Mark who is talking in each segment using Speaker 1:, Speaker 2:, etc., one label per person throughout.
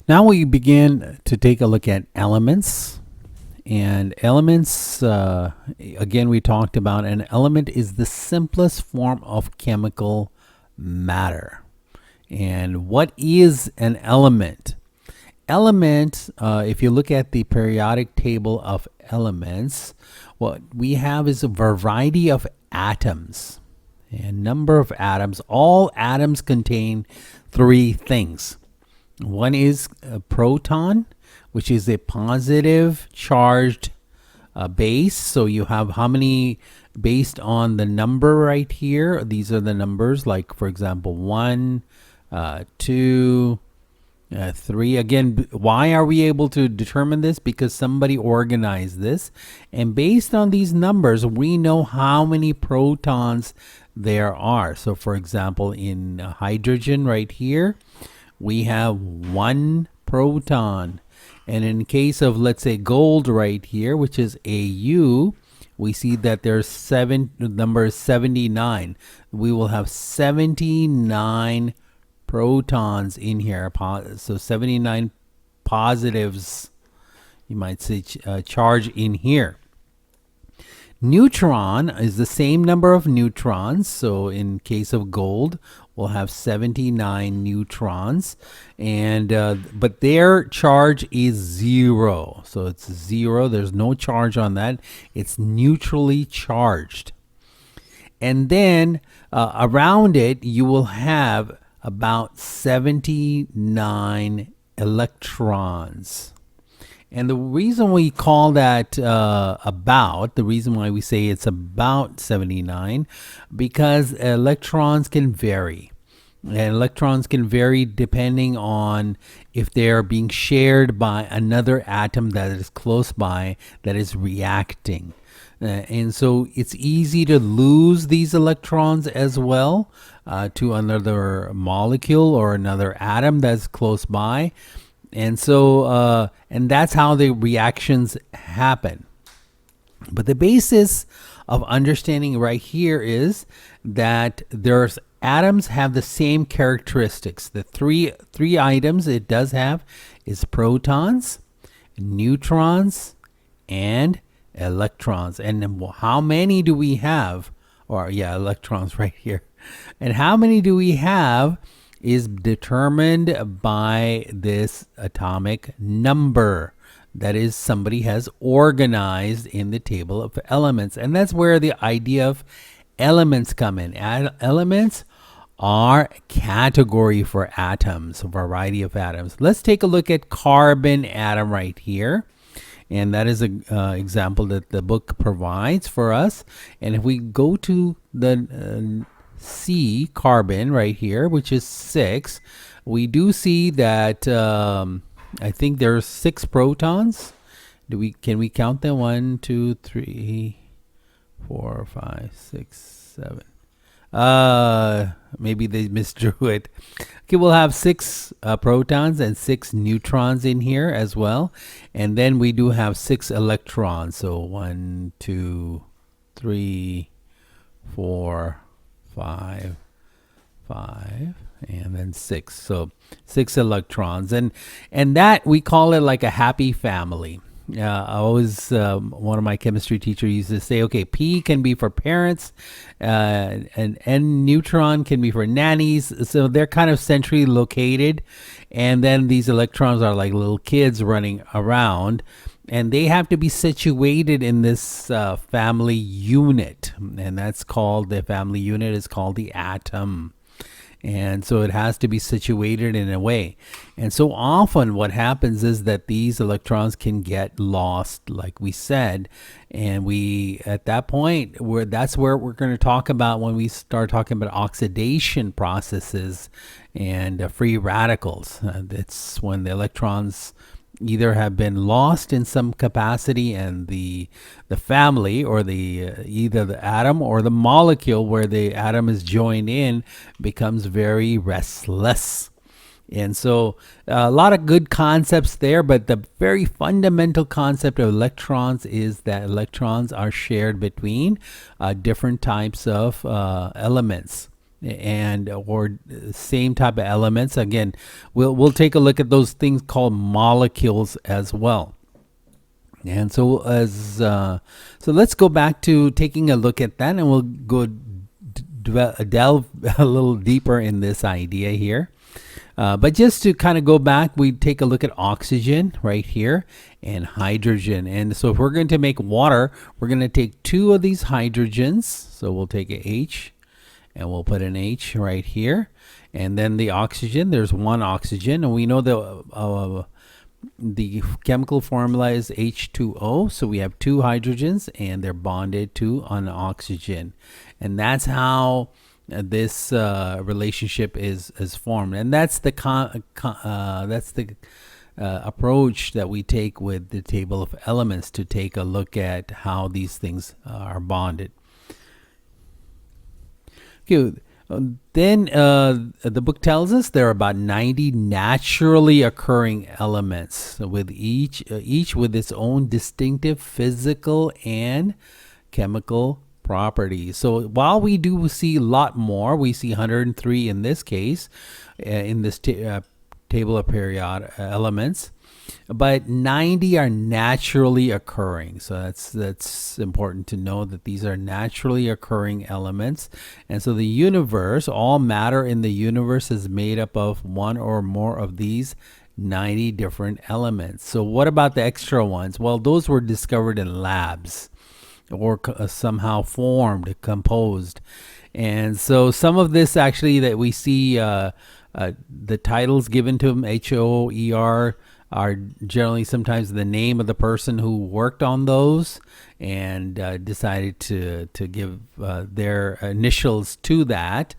Speaker 1: Now we begin to take a look at elements. And elements, again, we talked about an element is the simplest form of chemical matter. And what is an element? Element, if you look at the periodic table of elements, what we have is a variety of atoms. And number of atoms. All atoms contain three things. One is a proton, which is a positive charged base. So you have how many based on the number right here. These are the numbers, like for example 1, 2, 3. Again, why are we able to determine this? Because somebody organized this, and based on these numbers we know how many protons there are. So for example, in hydrogen right here we have 1 proton, and in case of, let's say, gold right here, which is Au, we see that there's the number is 79. We will have 79 protons in here, so 79 positives, you might say, charge in here. Neutron is the same number of neutrons. So in case of gold, we'll have 79 neutrons, and but their charge is 0. So it's 0. There's no charge on that. It's neutrally charged. And then around it, you will have about 79 electrons. And the reason we call that the reason why we say it's about 79, because electrons can vary. And electrons can vary depending on if they're being shared by another atom that is close by that is reacting. And so it's easy to lose these electrons as well to another molecule or another atom that's close by. And so, and that's how the reactions happen. But the basis of understanding right here is that there's atoms have the same characteristics. The three items it does have is protons, neutrons, and electrons. And how many do we have? Or yeah, electrons right here. And how many do we have is determined by this atomic number that is somebody has organized in the table of elements. And that's where the idea of elements come in. Elements are category for atoms, a variety of atoms. Let's take a look at carbon atom right here. And that is an example that the book provides for us. And if we go to the C, carbon right here, which is 6, we do see that I think there's 6 protons. Can we count them? 1, 2, 3, 4, 5, 6, 7. Maybe they misdrew it. Okay, we'll have 6 protons and 6 neutrons in here as well, and then we do have 6 electrons. So 1, 2, 3, 4, 5, and then 6. So 6 electrons, and that we call it like a happy family. I always, one of my chemistry teachers used to say, okay, P can be for parents, and N neutron can be for nannies. So they're kind of centrally located, and then these electrons are like little kids running around, and they have to be situated in this family unit, and that's called, the family unit is called the atom. And so it has to be situated in a way. And so often what happens is that these electrons can get lost, like we said. And we, at that point, that's where we're going to talk about when we start talking about oxidation processes and free radicals. That's when the electrons either have been lost in some capacity, and the family, or the either the atom or the molecule where the atom is joined in, becomes very restless. And so a lot of good concepts there, but the very fundamental concept of electrons is that electrons are shared between different types of elements. and or same type of elements. Again, we'll take a look at those things called molecules as well. And so so let's go back to taking a look at that, and we'll go delve a little deeper in this idea here. But just to kind of go back, we take a look at oxygen right here and hydrogen. And so if we're going to make water, we're going to take two of these hydrogens. So we'll take a H and we'll put an H right here. And then the oxygen, there's one oxygen. And we know that the chemical formula is H2O. So we have two hydrogens and they're bonded to an oxygen. And that's how this relationship is formed, and that's the approach that we take with the table of elements to take a look at how these things are bonded. Okay, then the book tells us there are about 90 naturally occurring elements, with each with its own distinctive physical and chemical properties. So while we do see a lot more, we see 103 in this case, in this table of periodic elements, but 90 are naturally occurring. So that's important to know that these are naturally occurring elements. And so the universe, all matter in the universe is made up of one or more of these 90 different elements. So what about the extra ones? Well, those were discovered in labs, or somehow formed, composed. And so some of this actually that we see, the titles given to them, HOER, are generally sometimes the name of the person who worked on those and decided to give their initials to that.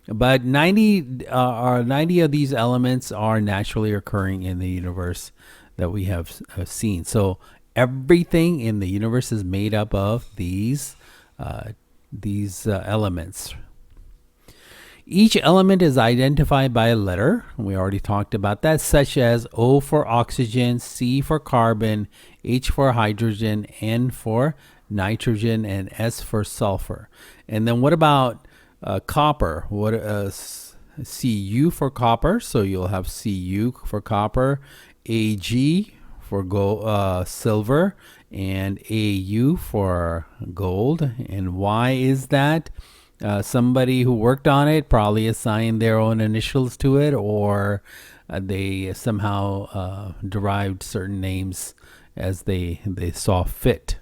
Speaker 1: But 90 of these elements are naturally occurring in the universe that we have seen. So everything in the universe is made up of these elements. Each element is identified by a letter. We already talked about that, such as O for oxygen, C for carbon, H for hydrogen, N for nitrogen, and S for sulfur. And then what about copper? What Cu for copper? So you'll have Cu for copper, Ag for silver, and Au for gold. And why is that? Somebody who worked on it probably assigned their own initials to it, or they somehow derived certain names as they saw fit.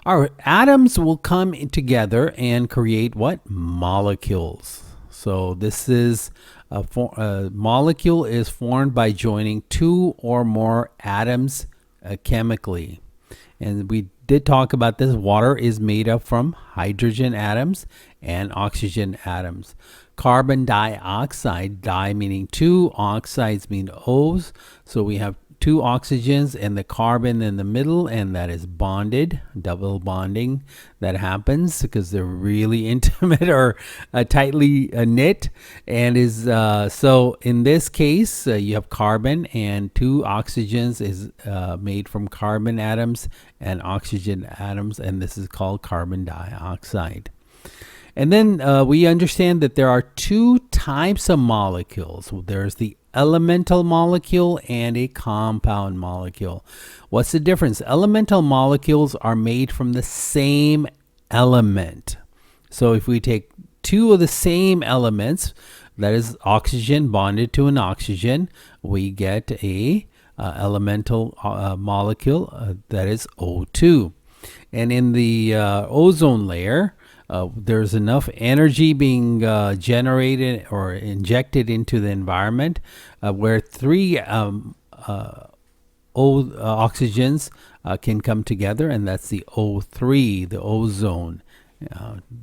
Speaker 1: Our atoms will come together and create what? Molecules. So this is a molecule is formed by joining two or more atoms chemically. And we did talk about this. Water is made up from hydrogen atoms and oxygen atoms. Carbon dioxide, di meaning two, oxides mean O's. So we have two oxygens and the carbon in the middle, and that is bonded, double bonding that happens because they're really intimate or tightly knit. And is so in this case you have carbon, and two oxygens is made from carbon atoms and oxygen atoms, and this is called carbon dioxide. And then we understand that there are two types of molecules. There's the elemental molecule and a compound molecule. What's the difference? Elemental molecules are made from the same element. So if we take two of the same elements, that is oxygen bonded to an oxygen, we get a elemental molecule that is O2. And in the ozone layer, there's enough energy being generated or injected into the environment where three oxygens can come together, and that's the O3, the ozone,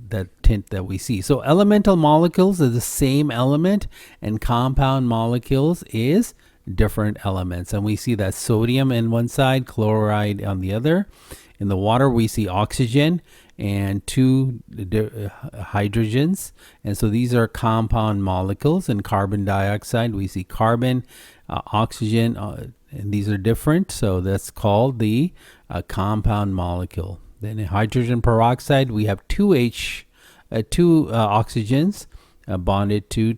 Speaker 1: that tint that we see. So elemental molecules are the same element, and compound molecules is different elements. And we see that sodium in one side, chloride on the other. In the water, we see oxygen and two hydrogens, and so these are compound molecules. In carbon dioxide, we see carbon, oxygen, and these are different, so that's called the compound molecule. Then in hydrogen peroxide, we have two oxygens bonded to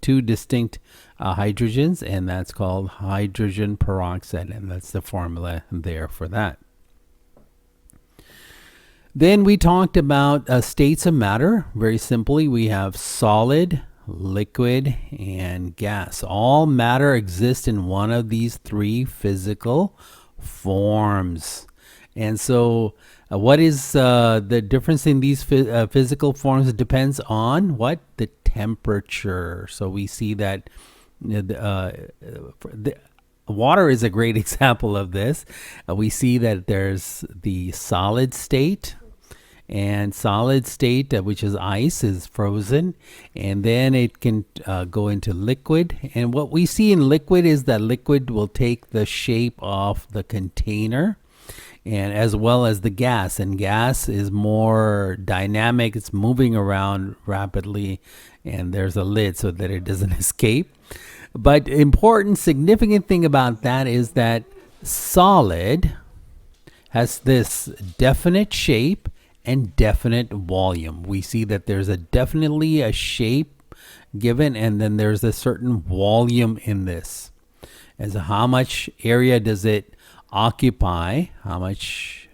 Speaker 1: two distinct hydrogens, and that's called hydrogen peroxide, and that's the formula there for that. Then we talked about states of matter. Very simply, we have solid, liquid, and gas. All matter exists in one of these three physical forms. And so what is the difference in these physical forms? It depends on what? The temperature. So we see that water is a great example of this. We see that there's the solid state, and solid state, which is ice, is frozen, and then it can go into liquid. And what we see in liquid is that liquid will take the shape of the container, and as well as the gas. And gas is more dynamic, it's moving around rapidly, and there's a lid so that it doesn't escape. But important, significant thing about that is that solid has this definite shape and definite volume. We see that there's definitely a shape given, and then there's a certain volume in this. As how much area does it occupy, how much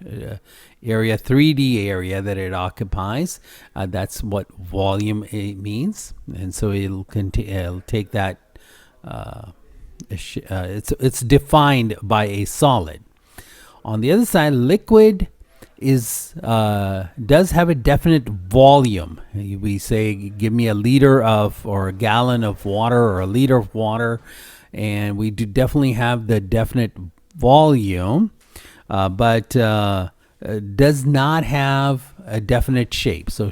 Speaker 1: area, 3D area that it occupies, that's what volume means. And so it'll take that, it's defined by a solid. On the other side, liquid does have a definite volume. We say, give me a liter of, or a gallon of water, or a liter of water, and we do definitely have the definite volume, but does not have a definite shape. So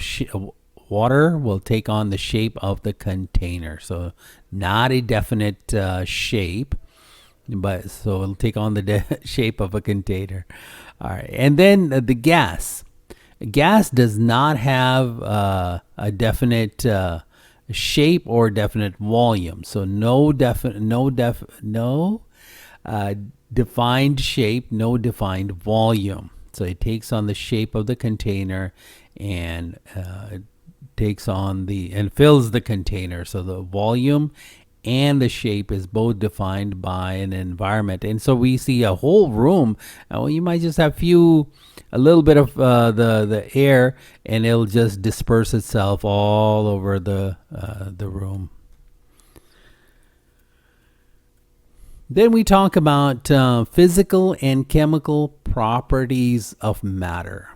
Speaker 1: water will take on the shape of the container, so not a definite shape, but so it'll take on the shape of a container. All right, and then the gas. Gas does not have a definite shape or definite volume. So no defined shape, no defined volume. So it takes on the shape of the container and takes on and fills the container. So the volume and the shape is both defined by an environment. And so we see a whole room. You might just have a little bit of the air, and it'll just disperse itself all over the room. Then we talk about physical and chemical properties of matter.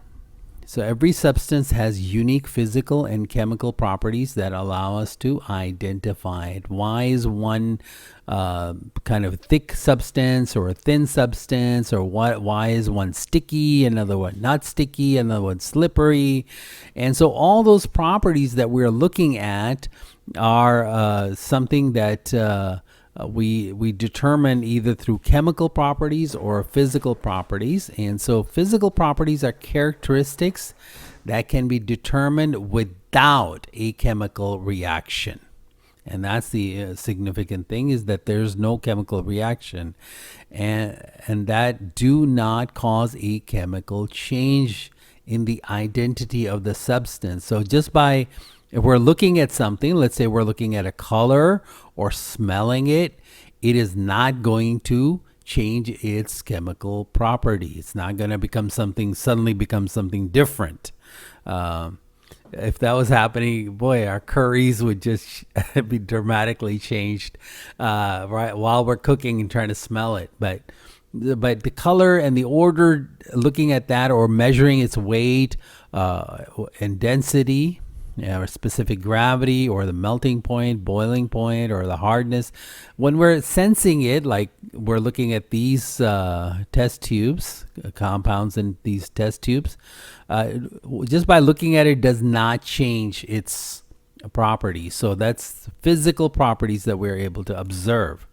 Speaker 1: So every substance has unique physical and chemical properties that allow us to identify it. Why is one kind of thick substance or a thin substance, or why is one sticky, another one not sticky, another one slippery? And so all those properties that we're looking at are something that we determine either through chemical properties or physical properties. And so physical properties are characteristics that can be determined without a chemical reaction. And that's the significant thing, is that there's no chemical reaction, and that do not cause a chemical change in the identity of the substance. So just by, if we're looking at something, let's say we're looking at a color or smelling it, it is not going to change its chemical property. It's not going to suddenly become something different. If that was happening, boy, our curries would just be dramatically changed right while we're cooking and trying to smell it. But the color and the order, looking at that, or measuring its weight and density, or specific gravity, or the melting point, boiling point, or the hardness. When we're sensing it, like we're looking at these test tubes, compounds in these test tubes, just by looking at it does not change its properties. So that's physical properties that we're able to observe.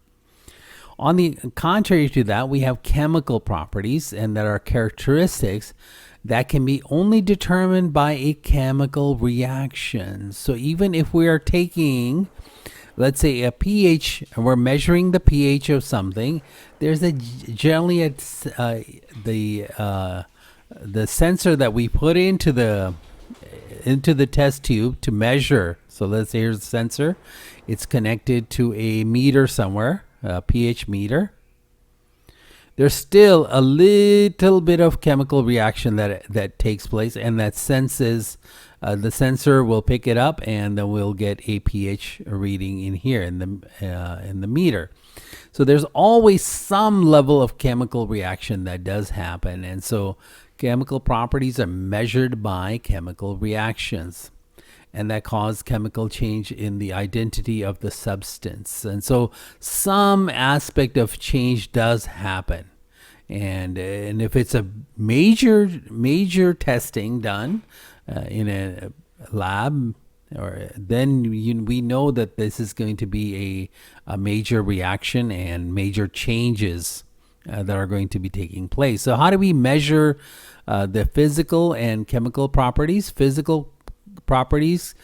Speaker 1: On the contrary to that, we have chemical properties, and that are characteristics that can be only determined by a chemical reaction. So even if we are taking, let's say, a pH, and we're measuring the pH of something, there's generally the the sensor that we put into the test tube to measure. So let's say here's the sensor. It's connected to a meter somewhere, a pH meter. There's still a little bit of chemical reaction that takes place, and that senses the sensor will pick it up, and then we'll get a pH reading in here in the meter. So there's always some level of chemical reaction that does happen, and so chemical properties are measured by chemical reactions, and that cause chemical change in the identity of the substance. And so some aspect of change does happen. And if it's a major testing done in a lab, or then we know that this is going to be a major reaction and major changes that are going to be taking place. So how do we measure the physical and chemical properties? Physical properties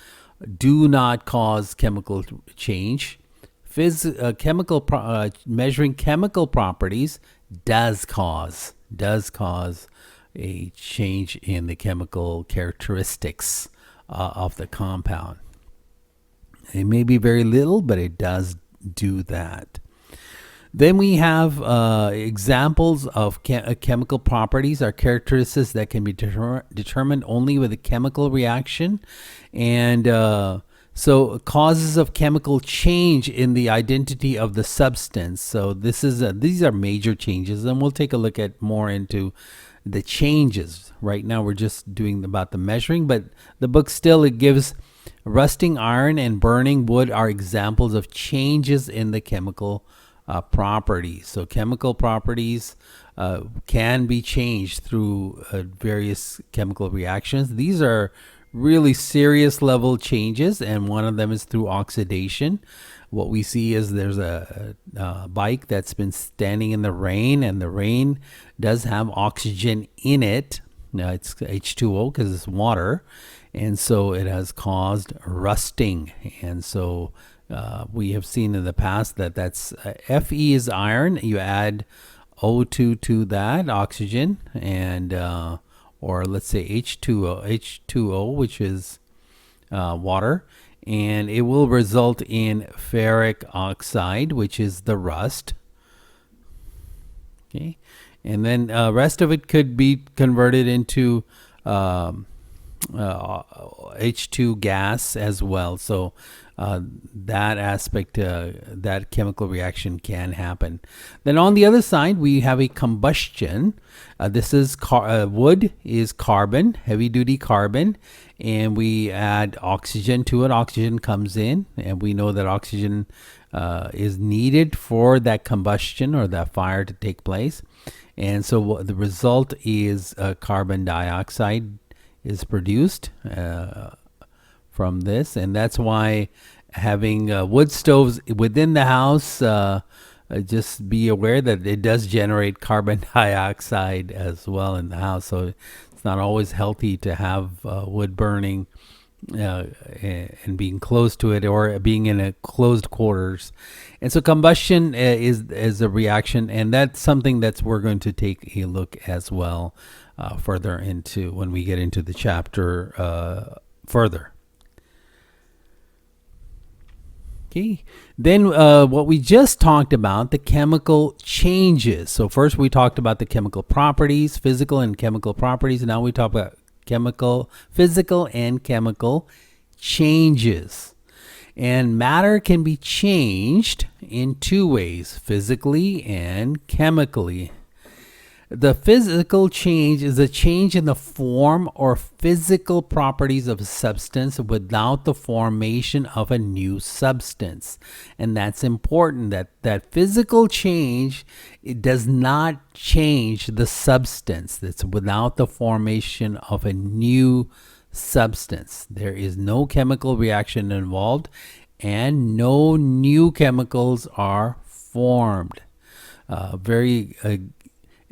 Speaker 1: do not cause chemical change. Measuring chemical properties does cause a change in the chemical characteristics of the compound. It may be very little, but it does do that. Then we have examples of chemical properties or characteristics that can be determined only with a chemical reaction. And so causes of chemical change in the identity of the substance. So these are major changes, and we'll take a look at more into the changes. Right now we're just doing about the measuring, but the book still, it gives rusting iron and burning wood are examples of changes in the chemical properties. So chemical properties can be changed through various chemical reactions. These are really serious level changes, and one of them is through oxidation. What we see is there's a bike that's been standing in the rain, and the rain does have oxygen in it. Now it's H2O because it's water, and so it has caused rusting. And so we have seen in the past that that's Fe is iron. You add O2 to that oxygen, and or let's say H2O, which is water, and it will result in ferric oxide, which is the rust. Okay, and then rest of it could be converted into H2 gas as well. So that aspect, that chemical reaction can happen. Then on the other side, we have a combustion. This is wood is carbon, heavy duty carbon, and we add oxygen to it. Oxygen comes in, and we know that oxygen is needed for that combustion or that fire to take place. And so the result is carbon dioxide is produced from this, and that's why having wood stoves within the house, just be aware that it does generate carbon dioxide as well in the house. So it's not always healthy to have wood burning and being close to it, or being in a closed quarters. And so combustion is a reaction, and that's something that we're going to take a look as well further into when we get into the chapter further. Okay, then what we just talked about, the chemical changes. So first we talked about the chemical properties, physical and chemical properties. Now we talk about physical and chemical changes. And matter can be changed in two ways, physically and chemically. The physical change is a change in the form or physical properties of a substance without the formation of a new substance. And that's important, that physical change, it does not change the substance. That's without the formation of a new substance. There is no chemical reaction involved, and no new chemicals are formed.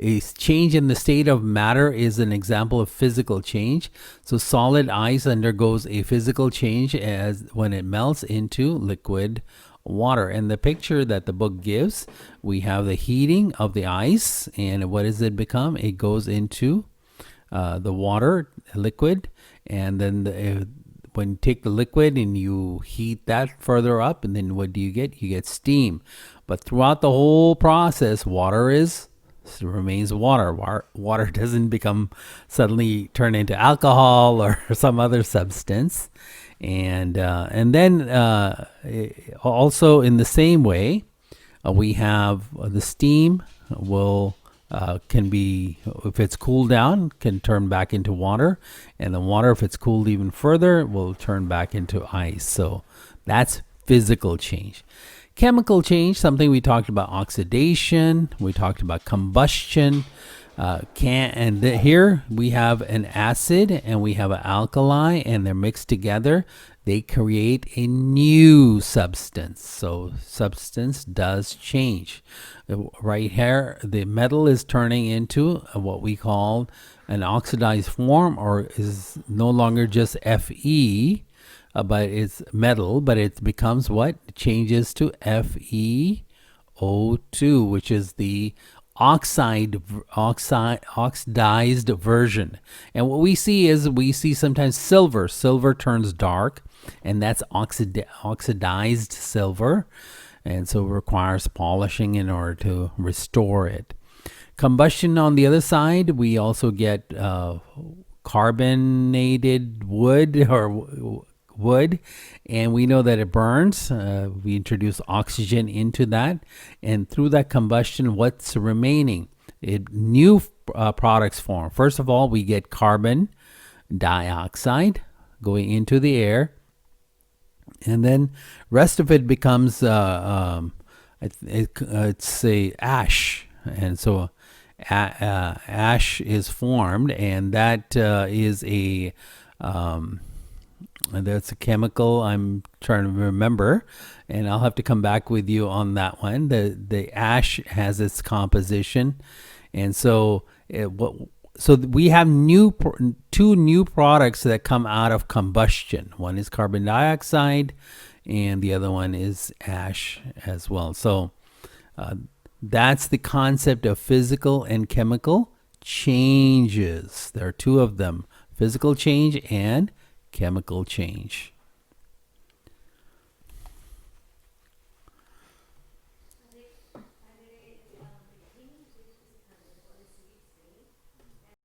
Speaker 1: A change in the state of matter is an example of physical change. So solid ice undergoes a physical change as when it melts into liquid water. And the picture that the book gives, we have the heating of the ice, and what does it become? It goes into the water liquid, and then when you take the liquid and you heat that further up, and then what do you get? You get steam. But throughout the whole process, remains water. Water doesn't become suddenly turn into alcohol or some other substance. And then also in the same way, we have the steam will can be, if it's cooled down, can turn back into water, and the water, if it's cooled even further, will turn back into ice. So that's physical change. Chemical change, something we talked about: oxidation, we talked about combustion. Here we have an acid and we have an alkali, and they're mixed together. They create a new substance. So substance does change. Right here, the metal is turning into what we call an oxidized form, or is no longer just Fe, but it's metal, but it becomes what? It changes to FeO2, which is the oxidized version. And what we see sometimes silver turns dark, and that's oxidized silver, and so it requires polishing in order to restore it. Combustion, on the other side, we also get carbonated wood, or wood, and we know that it burns. We introduce oxygen into that, and through that combustion, what's remaining? New products form. First of all, we get carbon dioxide going into the air, and then rest of it becomes it's a ash, and so ash is formed, and that is a that's a chemical I'm trying to remember, and I'll have to come back with you on that one. The ash has its composition, and so we have two new products that come out of combustion. One is carbon dioxide, and the other one is ash as well. So that's the concept of physical and chemical changes. There are two of them: physical change and chemical change.